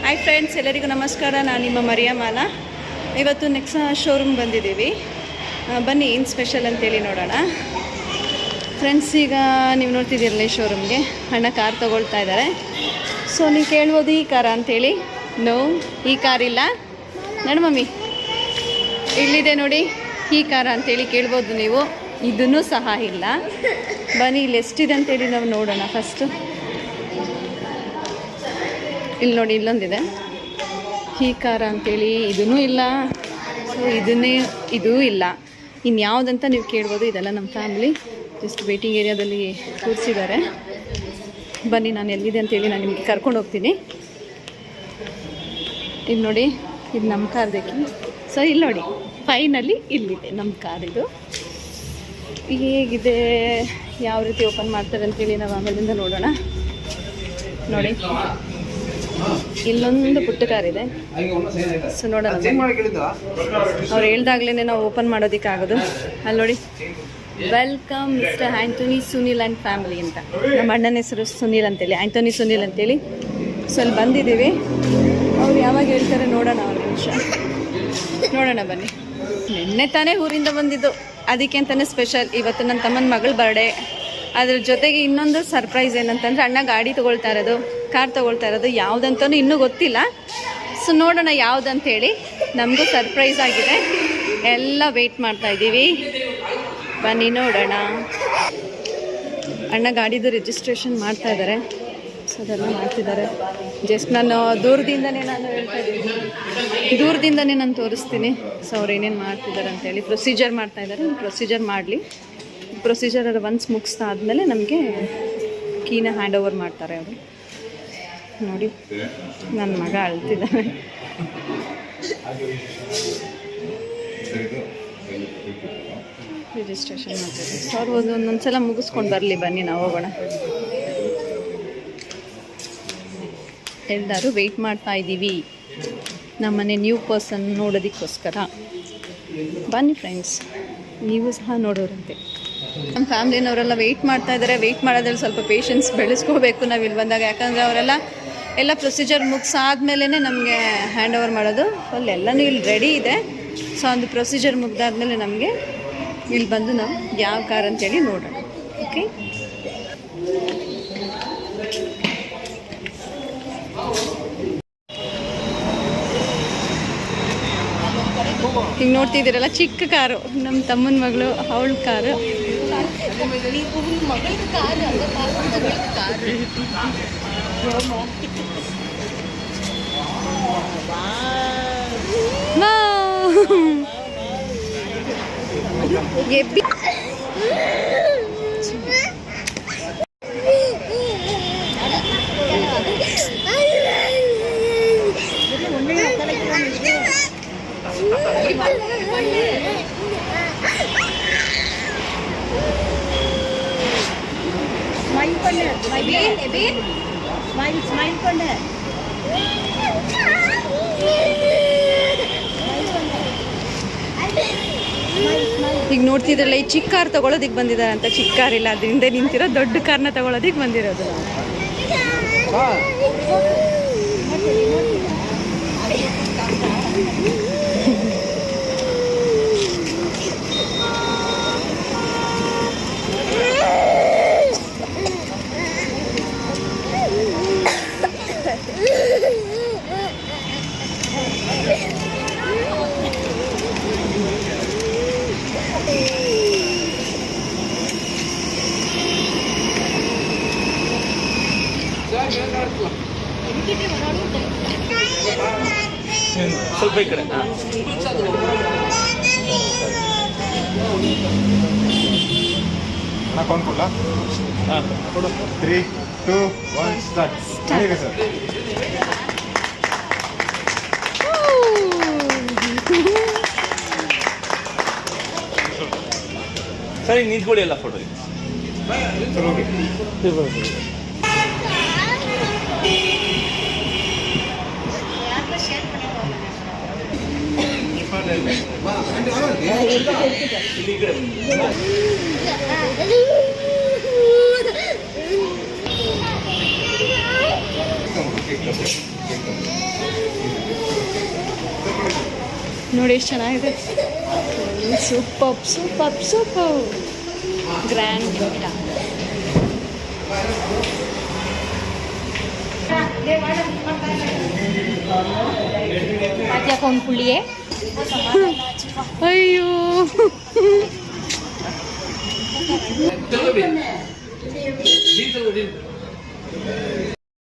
Hi friends, ಎಲ್ಲರಿಗೂ ನಮಸ್ಕಾರ. ನಾನು ನಿಮ್ಮ ಮರಿಯಮ್ಮನ. ಇವತ್ತು ನೆಕ್ಸಾ ಶೋರೂಮ್ ಬಂದಿದ್ದೀವಿ. ಬನ್ನಿ ಏನು ಸ್ಪೆಷಲ್ ಅಂತೇಳಿ ನೋಡೋಣ. ಫ್ರೆಂಡ್ಸ್, ಈಗ ನೀವು ನೋಡ್ತಿದ್ದೀರಲ್ಲ ಈ ಶೋರೂಮ್ಗೆ ಅಣ್ಣ ಕಾರ್ ತೊಗೊಳ್ತಾ ಇದ್ದಾರೆ. ಸೊ ನೀವು ಕೇಳ್ಬೋದು ಈ ಕಾರಾ ಅಂಥೇಳಿ. ನೋ, ಈ ಕಾರ್ ಇಲ್ಲ. ನಡು ಮಮ್ಮಿ, ಇಲ್ಲಿದೆ ನೋಡಿ ಈ ಕಾರ ಅಂತೇಳಿ ಕೇಳ್ಬೋದು ನೀವು. ಇದನ್ನೂ ಸಹ ಇಲ್ಲ. ಬನ್ನಿ ಇಲ್ಲಿ ಎಷ್ಟಿದೆ ಅಂತೇಳಿ ನಾವು ನೋಡೋಣ. ಫಸ್ಟು ಇಲ್ಲಿ ನೋಡಿ, ಇಲ್ಲೊಂದಿದೆ ಈ ಕಾರ ಅಂತೇಳಿ. ಇದೂ ಇಲ್ಲ. ಸೊ ಇದೂ ಇಲ್ಲ. ಇನ್ಯಾವುದಂತ ನೀವು ಕೇಳ್ಬೋದು. ಇದೆಲ್ಲ ನಮ್ಮ ಫ್ಯಾಮಿಲಿ ಜಸ್ಟ್ ವೇಟಿಂಗ್ ಏರಿಯಾದಲ್ಲಿ ಕೂರಿಸಿದ್ದಾರೆ. ಬನ್ನಿ, ನಾನು ಎಲ್ಲಿದೆ ಅಂತೇಳಿ ನಾನು ನಿಮಗೆ ಕರ್ಕೊಂಡು ಹೋಗ್ತೀನಿ. ಇಲ್ಲಿ ನೋಡಿ, ಇದು ನಮ್ಮ ಕಾರ್ದಕ್ಕೆ. ಸೊ ಇಲ್ಲಿ ನೋಡಿ, ಫೈನಲಿ ಇಲ್ಲಿದೆ ನಮ್ಮ ಕಾರ್. ಇದು ಹೇಗಿದೆ, ಯಾವ ರೀತಿ ಓಪನ್ ಮಾಡ್ತಾರೆ ಅಂತೇಳಿ ನಾವು ಆಮೇಲಿಂದ ನೋಡೋಣ. ನೋಡಿ, ಇಲ್ಲೊಂದು ಪುಟ್ಟ ಕಾರ್ ಇದೆ. ಸೊ ನೋಡೋಣ, ಅವ್ರು ಹೇಳ್ದಾಗ್ಲೇ ನಾವು ಓಪನ್ ಮಾಡೋದಕ್ಕಾಗೋದು. ಅಲ್ಲಿ ನೋಡಿ, welcome mister Antony Sunil and family ಅಂತ. ನಮ್ಮ ಅಣ್ಣನ ಹೆಸರು ಸುನೀಲ್ ಅಂತೇಳಿ, ಆ್ಯಂಟೋನಿ ಸುನೀಲ್ ಅಂತೇಳಿ. ಸೊ ಅಲ್ಲಿ ಬಂದಿದ್ದೀವಿ. ಅವ್ರು ಯಾವಾಗ ಹೇಳ್ತಾರೆ ನೋಡೋಣ. ಒಂದು ನಿಮಿಷ ನೋಡೋಣ, ಬನ್ನಿ. ನಿನ್ನೆ ತಾನೇ ಊರಿಂದ ಬಂದಿದ್ದು, ಅದಕ್ಕೆ ಅಂತಲೇ ಸ್ಪೆಷಲ್. ಇವತ್ತು ನನ್ನ ತಮ್ಮನ ಮಗಳ ಬರ್ಡೇ. ಅದ್ರ ಜೊತೆಗೆ ಇನ್ನೊಂದು ಸರ್ಪ್ರೈಸ್ ಏನಂತಂದರೆ, ಅಣ್ಣ ಗಾಡಿ ತೊಗೊಳ್ತಾ ಇರೋದು, ಕಾರ್ ತೊಗೊಳ್ತಾ ಇರೋದು. ಯಾವುದಂತನೂ ಇನ್ನೂ ಗೊತ್ತಿಲ್ಲ. ಸೊ ನೋಡೋಣ ಯಾವುದಂತೇಳಿ. ನಮಗೂ ಸರ್ಪ್ರೈಸ್ ಆಗಿದೆ. ಎಲ್ಲ ವೆಯ್ಟ್ ಮಾಡ್ತಾ ಇದ್ದೀವಿ. ಬನ್ನಿ ನೋಡೋಣ. ಅಣ್ಣ ಗಾಡಿದು ರಿಜಿಸ್ಟ್ರೇಷನ್ ಮಾಡ್ತಾ ಇದ್ದಾರೆ. ಸೊ ಅದೆಲ್ಲ ಮಾಡ್ತಿದ್ದಾರೆ. ಜಸ್ಟ್ ನಾನು ದೂರದಿಂದನೇ ನಾನು ತೋರಿಸ್ತೀನಿ. ಸೊ ಅವ್ರು ಏನೇನು ಮಾಡ್ತಿದ್ದಾರೆ ಅಂತೇಳಿ. ಪ್ರೊಸೀಜರ್ ಮಾಡ್ತಾ ಇದ್ದಾರೆ. ಪ್ರೊಸೀಜರ್ ಮಾಡಲಿ. ಪ್ರೊಸೀಜರ್ ಅದು ಒನ್ಸ್ ಮುಗಿಸ್ತಾ ಆದಮೇಲೆ ನಮಗೆ ಕೀನ ಹ್ಯಾಂಡ್ ಓವರ್ ಮಾಡ್ತಾರೆ ಅವರು. ನೋಡಿ, ನನ್ನ ಮಗ ಅಳ್ತಿದ್ದಾನೆ. ರಿಜಿಸ್ಟ್ರೇಷನ್ ಮಾಡ್ತಾರೆ. ಸೊ ಅವ್ರು ಒಂದೊಂದು ಸಲ ಮುಗಿಸ್ಕೊಂಡು ಬರಲಿ. ಬನ್ನಿ, ನಾವು ಹೋಗೋಣ. ಎಲ್ಲರೂ ವೆಯ್ಟ್ ಮಾಡ್ತಾ ಇದ್ದೀವಿ ನಮ್ಮನೆ ನ್ಯೂ ಪರ್ಸನ್ ನೋಡೋದಕ್ಕೋಸ್ಕರ. ಬನ್ನಿ ಫ್ರೆಂಡ್ಸ್, ನೀವು ಸಹ ನೋಡೋರಂತೆ. ನಮ್ಮ ಫ್ಯಾಮ್ಲಿನವರೆಲ್ಲ ವೆಯ್ಟ್ ಮಾಡ್ತಾ ಇದ್ದಾರೆ. ವೆಯ್ಟ್ ಮಾಡೋದ್ರಲ್ಲಿ ಸ್ವಲ್ಪ ಪೇಷನ್ಸ್ ಬೆಳೆಸ್ಕೋಬೇಕು ನಾವು ಇಲ್ಲಿ ಬಂದಾಗ. ಯಾಕಂದರೆ ಅವರೆಲ್ಲ ಎಲ್ಲ ಪ್ರೊಸೀಜರ್ ಮುಗಿಸಾದ್ಮೇಲೆ ನಮಗೆ ಹ್ಯಾಂಡ್ ಓವರ್ ಮಾಡೋದು. ಎಲ್ಲನೂ ಇಲ್ಲಿ ರೆಡಿ ಇದೆ. ಸೊ ಒಂದು ಪ್ರೊಸೀಜರ್ ಮುಗ್ದಾದ್ಮೇಲೆ ನಮಗೆ ಇಲ್ಲಿ ಬಂದು ನಾವು ಯಾವ ಕಾರ್ ಅಂತೇಳಿ ನೋಡೋಣ. ಓಕೆ, ಈಗ ನೋಡ್ತಿದ್ದೀರಲ್ಲ, ಚಿಕ್ಕ ಕಾರು, ನಮ್ಮ ತಮ್ಮನ ಮಗಳು ಅವಳ ಕಾರು. ಈಗ ನೋಡ್ತಿದ್ರಲ್ಲ, ಈ ಚಿಕ್ಕ ಕಾರ್ ತಗೊಳ್ಳೋದಿಕ್ಕೆ ಬಂದಿದ್ದಾರೆ ಅಂತ. ಚಿಕ್ಕ ಕಾರ್ ಇಲ್ಲ, ಅದರಿಂದ ನಿಂತಿರೋ ದೊಡ್ಡ ಕಾರ್ನ ತಗೊಳ್ಳೋದಿಕ್ಕೆ ಬಂದಿರೋದು. ಸ್ವಲ್ಪ ಈ ಕಡೆ. ಕೌಂಟ್ ಕೊಡ್ಲಾ? 3, 2, 1 ಸ್ಟಾರ್ಟ್. ಸರಿ, ನಿಂತ್ಕೊಳ್ಳಿ ಎಲ್ಲ ಫೋಟೋ. ನೋಡಿ ಎಷ್ಟು ಚೆನ್ನಾಗಿದೆ. Super super super grand gift. ಯಾಕೆ ಒಂದು ಪುಳಿಯೇ? ಅಯ್ಯೋ